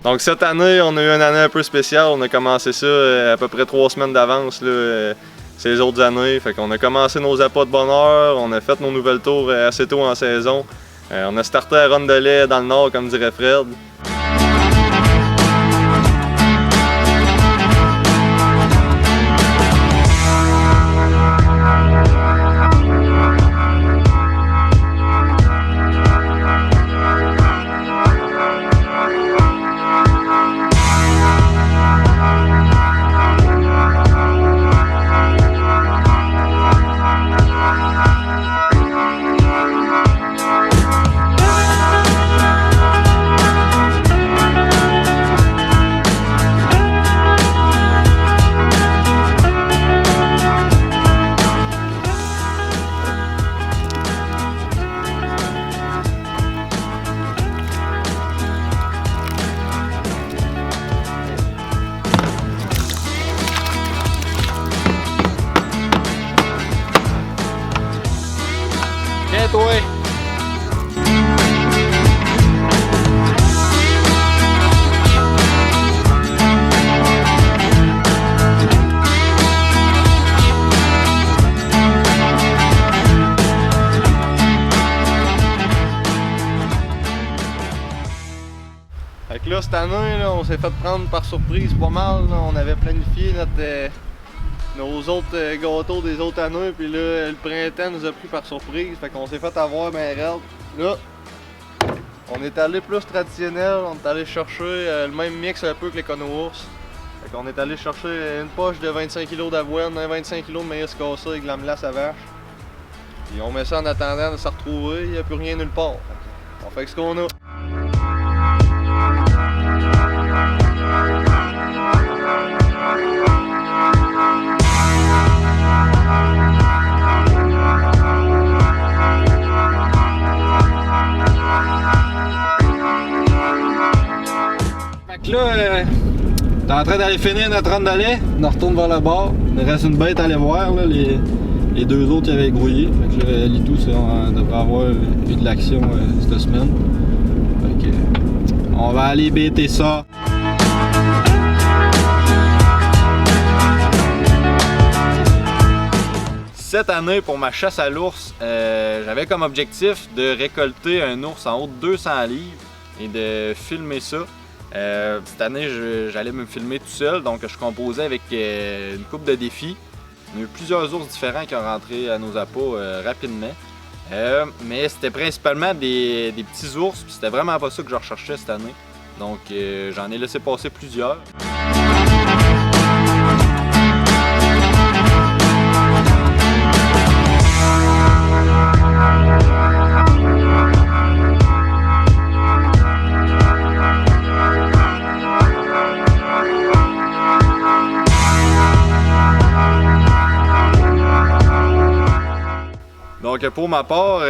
Donc cette année, on a eu une année un peu spéciale. On a commencé ça à peu près 3 semaines d'avance ces autres années. Fait qu'on a commencé nos appâts de bonne heure, on a fait nos nouvelles tours assez tôt en saison. On a starté à Rondelet dans le nord, comme dirait Fred. Toi. Fait que là, cette année, là, on s'est fait prendre par surprise pas mal. Là. On avait planifié nos autres gâteaux des autres années, puis là, le printemps nous a pris par surprise. Fait qu'on s'est fait avoir ben raide. Là, on est allé plus traditionnel, on est allé chercher le même mix un peu que les Cono-Ours. Fait qu'on est allé chercher une poche de 25 kg d'avoine, 25 kg de maïs cassé avec de la mélasse à vache. Puis on met ça en attendant de se retrouver, il n'y a plus rien nulle part. On fait ce qu'on a. Là, t'es en train d'aller finir notre Rondelet, on retourne vers le bord. Il reste une bête à aller voir, là, les deux autres qui avaient grouillé. Fait que là, Litou, on devrait avoir eu de l'action cette semaine. Fait que, on va aller bêter ça. Cette année, pour ma chasse à l'ours, j'avais comme objectif de récolter un ours en haut de 200 livres et de filmer ça. Cette année, j'allais me filmer tout seul, donc je composais avec une couple de défis. On a eu plusieurs ours différents qui ont rentré à nos appâts rapidement. Mais c'était principalement des petits ours, puis c'était vraiment pas ça que je recherchais cette année. Donc j'en ai laissé passer plusieurs. Donc pour ma part,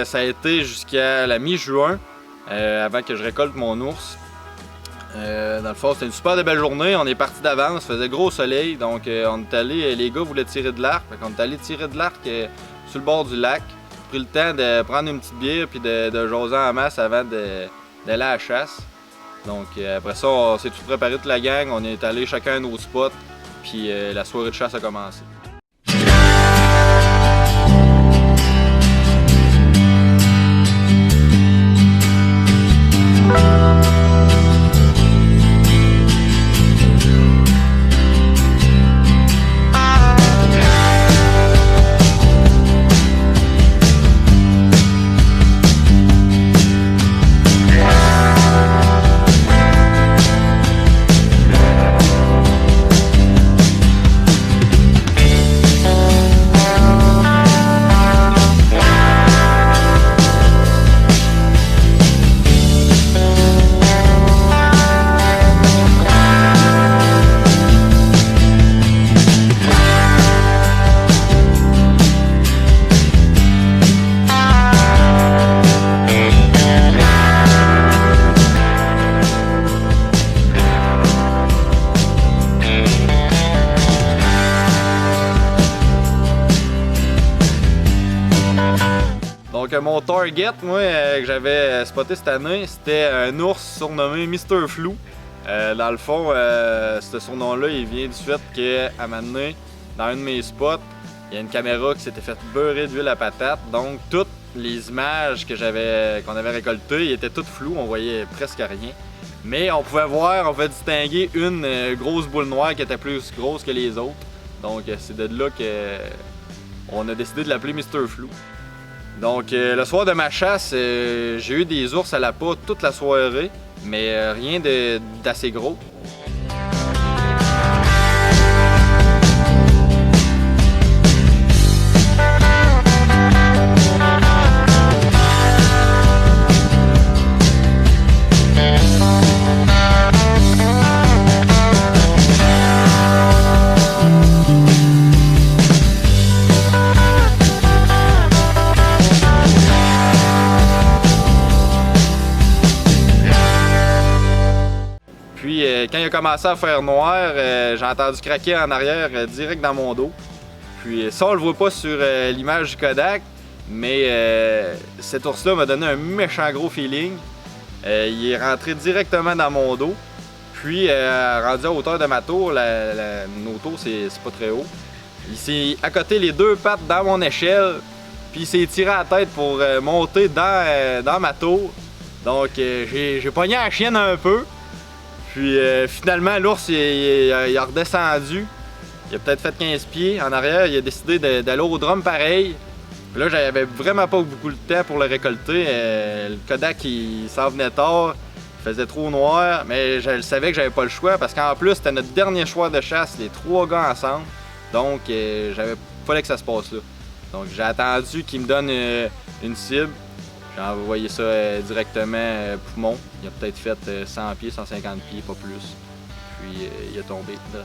ça a été jusqu'à la mi-juin, avant que je récolte mon ours. Dans le fond, c'était une super belle journée, on est parti d'avance, il faisait gros soleil, donc on est allé, les gars voulaient tirer de l'arc, on est allé tirer de l'arc sur le bord du lac. J'ai pris le temps de prendre une petite bière puis de jaser en masse avant d'aller à la chasse. Donc après ça, on s'est tout préparé toute la gang, on est allé chacun à nos spots, puis la soirée de chasse a commencé. mon target, moi, que j'avais spoté cette année, c'était un ours surnommé Mr. Flou. Dans le fond, ce surnom-là, il vient du fait qu'à un moment donné, dans un de mes spots, il y a une caméra qui s'était fait beurrer d'huile à patate. Donc, toutes les images qu'on avait récoltées, ils étaient toutes floues, on voyait presque rien. Mais on pouvait voir, on pouvait distinguer une grosse boule noire qui était plus grosse que les autres. Donc, c'est de là qu'on a décidé de l'appeler Mr. Flou. Donc, le soir de ma chasse, j'ai eu des ours à l'appât toute la soirée, mais rien d'assez gros. Puis quand il a commencé à faire noir, j'ai entendu craquer en arrière direct dans mon dos. Puis ça on le voit pas sur l'image du Kodak, mais cet ours-là m'a donné un méchant gros feeling. Il est rentré directement dans mon dos. Puis rendu à hauteur de ma tour, nos tours c'est pas très haut. Il s'est accoté les deux pattes dans mon échelle, puis il s'est tiré à la tête pour monter dans ma tour. Donc j'ai pogné la chienne un peu. Puis finalement, l'ours il a redescendu. Il a peut-être fait 15 pieds en arrière. Il a décidé d'aller au drum pareil. Puis là, j'avais vraiment pas beaucoup de temps pour le récolter. Le Kodak, il s'en venait tard. Il faisait trop noir. Mais je savais que j'avais pas le choix parce qu'en plus, c'était notre dernier choix de chasse, les 3 gars ensemble. Donc, fallait que ça se passe là. Donc, j'ai attendu qu'il me donne une cible. J'ai envoyé ça directement poumon. Il a peut-être fait 100 pieds, 150 pieds, pas plus. Puis il est tombé de là.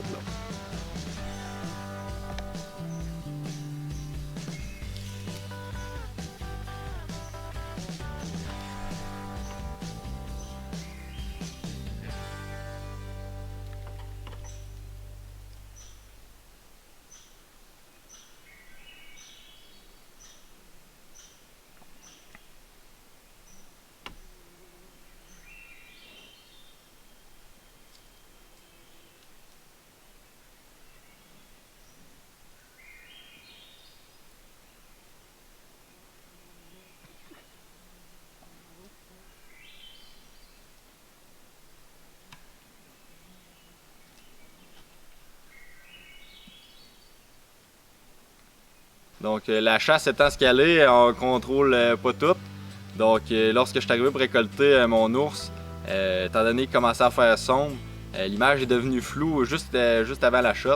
Donc la chasse étant ce qu'elle est, on contrôle pas tout. Donc lorsque je suis arrivé pour récolter mon ours, étant donné qu'il commençait à faire sombre, l'image est devenue floue juste avant la shot.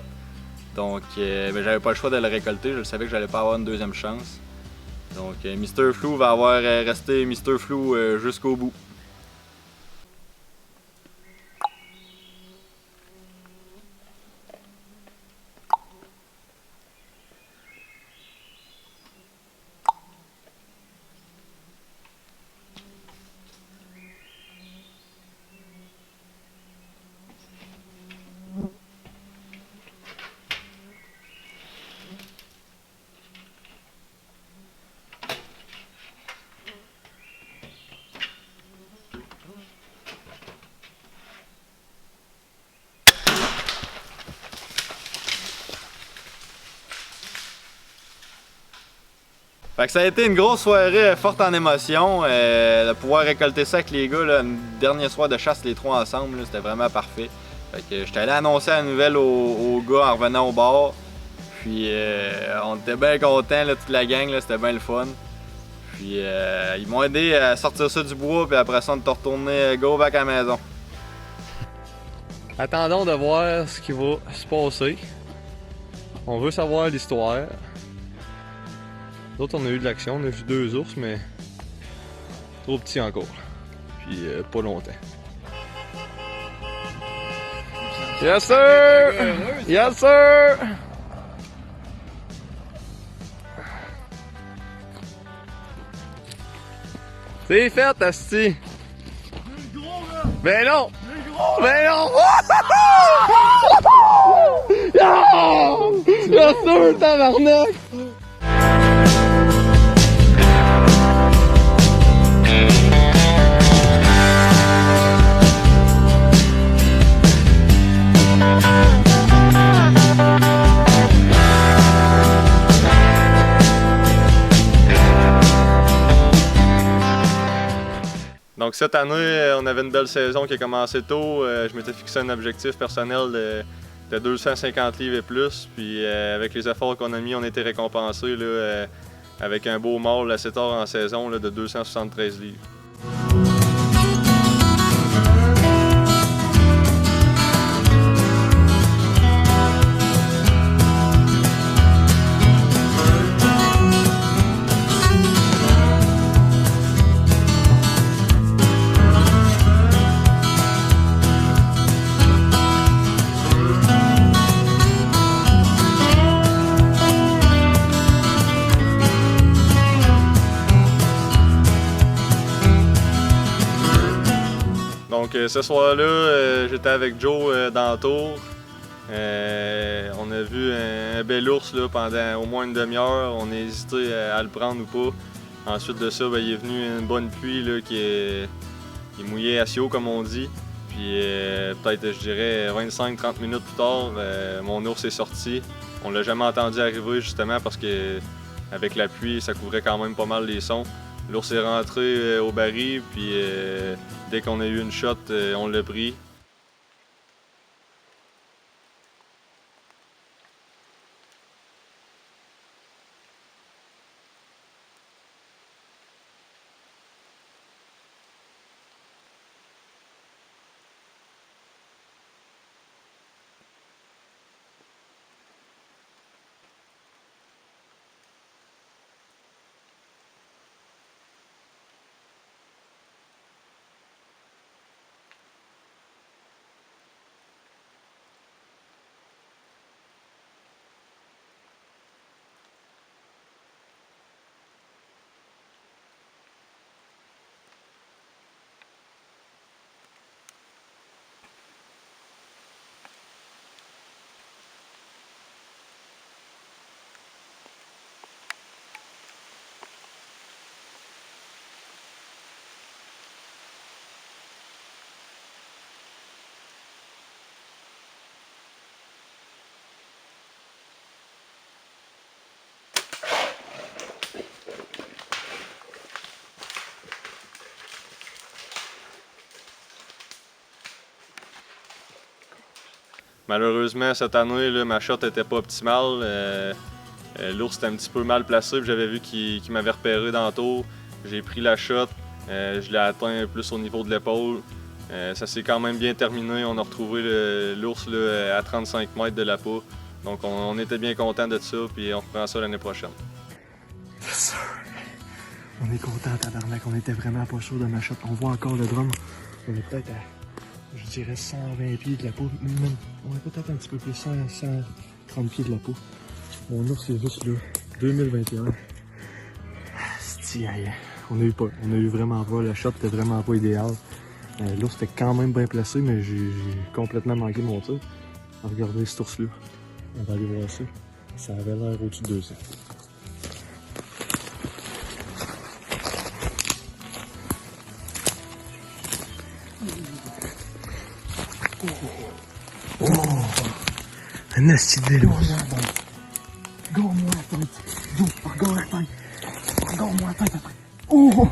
Donc j'avais pas le choix de le récolter, je savais que j'allais pas avoir une deuxième chance. Donc Mr. Flou va avoir resté Mr. Flou jusqu'au bout. Fait que ça a été une grosse soirée forte en émotion. De pouvoir récolter ça avec les gars, là, un dernier soir de chasse les 3 ensemble, c'était vraiment parfait. Fait que j'étais allé annoncer la nouvelle aux gars en revenant au bar. Puis on était bien contents, là, toute la gang, c'était bien le fun. Puis ils m'ont aidé à sortir ça du bois, puis après ça on est retourné go back à la maison. Attendons de voir ce qui va se passer. On veut savoir l'histoire. D'autres, on a eu de l'action, on a vu 2 ours, mais trop petits encore. Puis pas longtemps. Yes sir! Yes sir! C'est fait, asti! Ben non! Ben non! Yes sir, tabarnak! cette année, on avait une belle saison qui a commencé tôt. Je m'étais fixé un objectif personnel de 250 livres et plus. Puis avec les efforts qu'on a mis, on a été récompensés là, avec un beau mâle assez tard en saison là, de 273 livres. Donc ce soir-là, j'étais avec Joe dans le tour. On a vu un bel ours là, pendant au moins une demi-heure. On a hésité à le prendre ou pas. Ensuite de ça, il est venu une bonne pluie là, qui est mouillée assez haut comme on dit. Puis peut-être je dirais 25-30 minutes plus tard, mon ours est sorti. On l'a jamais entendu arriver justement parce que avec la pluie, ça couvrait quand même pas mal les sons. L'ours est rentré au baril, puis dès qu'on a eu une shot, on l'a pris. Malheureusement, cette année, là, ma shot n'était pas optimale. L'ours était un petit peu mal placé, j'avais vu qu'il m'avait repéré dans le tour. J'ai pris la shot, je l'ai atteint plus au niveau de l'épaule. Ça s'est quand même bien terminé. On a retrouvé l'ours à 35 mètres de la peau. Donc on était bien contents de ça, puis on reprend ça l'année prochaine. Yes, sir. On est content, tabarnak. On était vraiment pas chaud de ma shot. On voit encore le drum. On est peut-être à, je dirais, 120 pieds de la peau. Même, on est peut-être un petit peu plus, 130 pieds de la peau. Mon ours est juste là. 2021. On a eu vraiment pas. La shot était vraiment pas idéale. L'ours était quand même bien placé, mais j'ai complètement manqué mon tir. Regardez cet ours-là. On va aller voir ça. Ça avait l'air au-dessus de 200. Oh! Un asti de vélo. Regarde-moi la tête. Regarde la tête. Regarde-moi la tête après. Oh!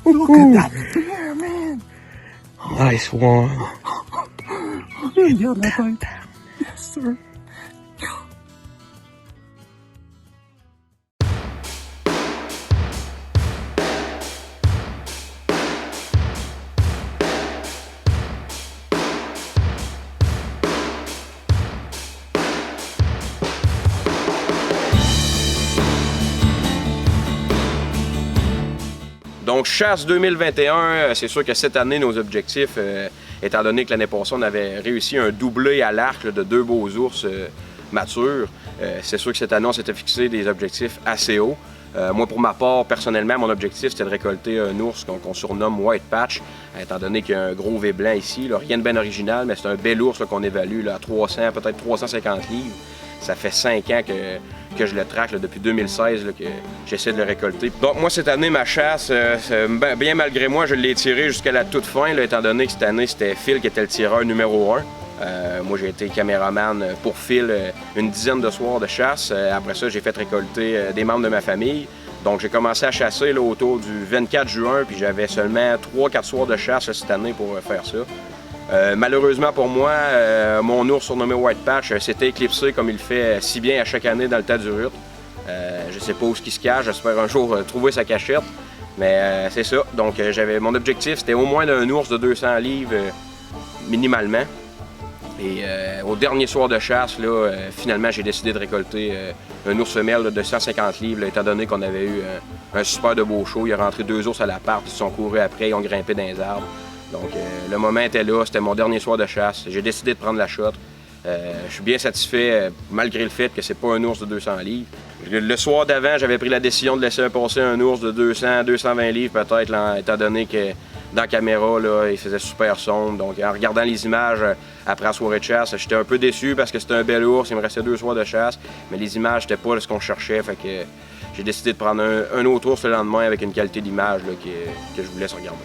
Look at that hair, man! Nice one. Regarde la tête. Yes, sir. Donc, chasse 2021, c'est sûr que cette année, nos objectifs, étant donné que l'année passée, on avait réussi un doublé à l'arc de 2 beaux ours matures, c'est sûr que cette année, on s'était fixé des objectifs assez hauts. Moi, pour ma part, personnellement, mon objectif, c'était de récolter un ours qu'on surnomme White Patch, étant donné qu'il y a un gros V blanc ici. Là, rien de bien original, mais c'est un bel ours qu'on évalue là, à 300, peut-être 350 livres. Ça fait 5 ans que je le traque, là, depuis 2016, là, que j'essaie de le récolter. Donc moi, cette année, ma chasse, bien malgré moi, je l'ai tiré jusqu'à la toute fin, là, étant donné que cette année, c'était Phil qui était le tireur numéro 1. Moi, j'ai été caméraman pour Phil une dizaine de soirs de chasse. Après ça, j'ai fait récolter des membres de ma famille. Donc j'ai commencé à chasser là, autour du 24 juin, puis j'avais seulement 3-4 soirs de chasse là, cette année pour faire ça. Malheureusement pour moi, mon ours surnommé White Patch s'était éclipsé comme il le fait si bien à chaque année dans le tas du Rut. Je sais pas où il se cache, j'espère un jour trouver sa cachette. Mais c'est ça, donc mon objectif c'était au moins d'un ours de 200 livres minimalement. Et au dernier soir de chasse, là, finalement j'ai décidé de récolter un ours femelle là, de 150 livres, là, étant donné qu'on avait eu un super de beau show. Il est rentré 2 ours à l'appart, ils se sont courus après, ils ont grimpé dans les arbres. Donc le moment était là, c'était mon dernier soir de chasse. J'ai décidé de prendre la shot. Je suis bien satisfait, malgré le fait que c'est pas un ours de 200 livres. Le soir d'avant, j'avais pris la décision de laisser passer un ours de 200-220 livres peut-être, étant donné que dans la caméra, là, il faisait super sombre. Donc en regardant les images après la soirée de chasse, j'étais un peu déçu parce que c'était un bel ours, il me restait 2 soirs de chasse, mais les images n'étaient pas ce qu'on cherchait. Fait que j'ai décidé de prendre un autre ours le lendemain avec une qualité d'image que je vous laisse regarder.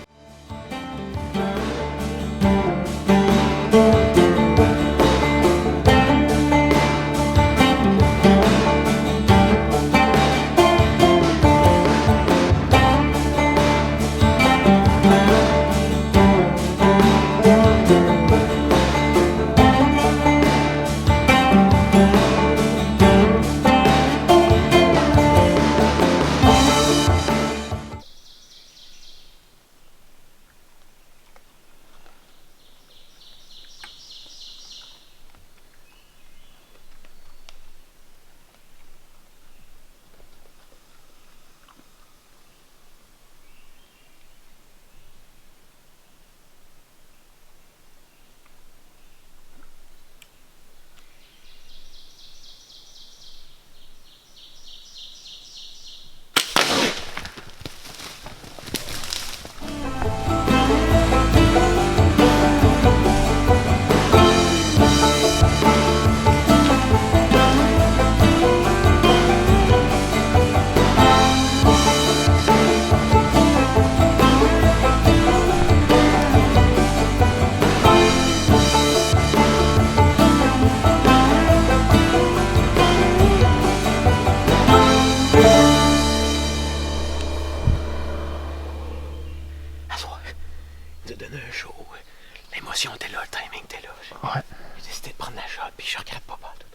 L'émotion était là, le timing était là. Ouais. J'ai décidé de prendre la shot, puis je regrette pas tout.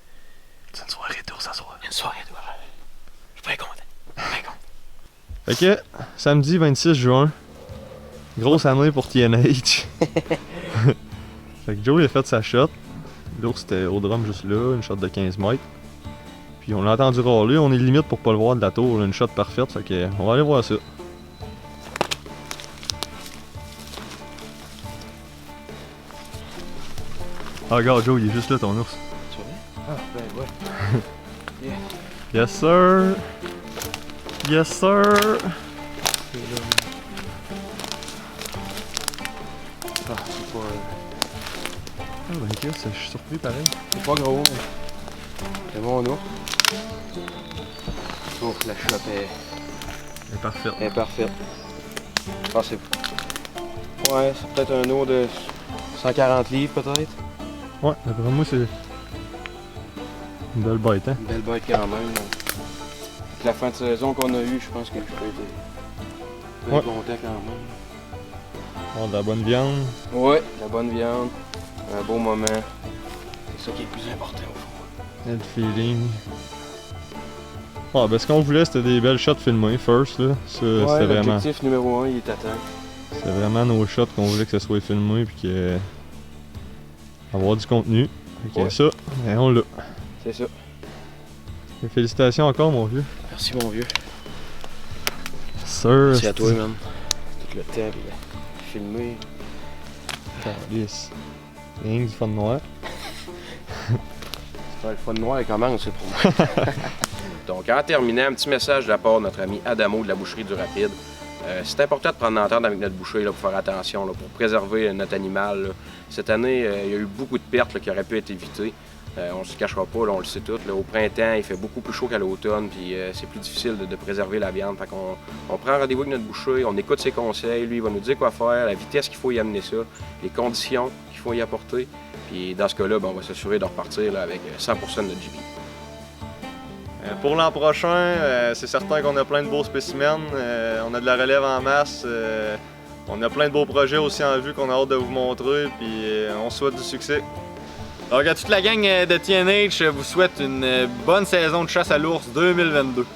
C'est une soirée d'ours à soir. Une soirée d'ours. Je suis bien content. Bien content. Fait que, samedi 26 juin, grosse année pour TNH. Fait que Joe il a fait sa shot. L'ours était au drum juste là, une shot de 15 mètres. Puis on l'a entendu râler, on est limite pour pas le voir de la tour, une shot parfaite, fait que on va aller voir ça. Ah regarde Joe, il est juste là ton ours. Tu vois? Ah ben ouais. Yes sir! Yes sir! Ah, c'est pas... Ah ben Chris, je suis surpris pareil. C'est pas gros, mais... C'est mon ours. Oh, la shot Elle est parfaite. est parfaite. Ah, c'est... Ouais, c'est peut-être un eau de 140 livres, peut-être. Ouais, d'après moi c'est une belle bête hein. Une belle bête quand même. Avec la fin de saison qu'on a eue, je pense que je peux être bien Ouais. content quand même. On a de la bonne viande. Ouais, la bonne viande, un beau moment. C'est ça qui est le plus important au fond. Et le feeling. Ah ben ce qu'on voulait c'était des belles shots filmées first là. Ça, c'était vraiment. L'objectif numéro 1, il est atteint. C'est vraiment nos shots qu'on voulait que ça soit filmé puis que avoir du contenu. Fait que Ouais. ça, ben on l'a. C'est ça. Et félicitations encore mon vieux. Merci mon vieux. Sir. Merci à toi, man. Tout le temps, puis filmer. Yes. Rien que du fun noir. Le fun noir commence, c'est pour moi. Donc, en terminant, un petit message de la part de notre ami Adamo de la boucherie du Rapide. C'est important de prendre l'entente avec notre boucher là, pour faire attention, là, pour préserver notre animal. Là. Cette année, il y a eu beaucoup de pertes là, qui auraient pu être évitées. On ne se cachera pas, là, on le sait tous. Là. Au printemps, il fait beaucoup plus chaud qu'à l'automne, puis c'est plus difficile de préserver la viande. Fait qu'on prend rendez-vous avec notre boucher, on écoute ses conseils, lui il va nous dire quoi faire, la vitesse qu'il faut y amener ça, les conditions qu'il faut y apporter. Puis dans ce cas-là, ben, on va s'assurer de repartir là, avec 100% de notre gibier. Pour l'an prochain, c'est certain qu'on a plein de beaux spécimens. On a de la relève en masse. On a plein de beaux projets aussi en vue qu'on a hâte de vous montrer. Puis on souhaite du succès. Donc à toute la gang de TNH, je vous souhaite une bonne saison de chasse à l'ours 2022.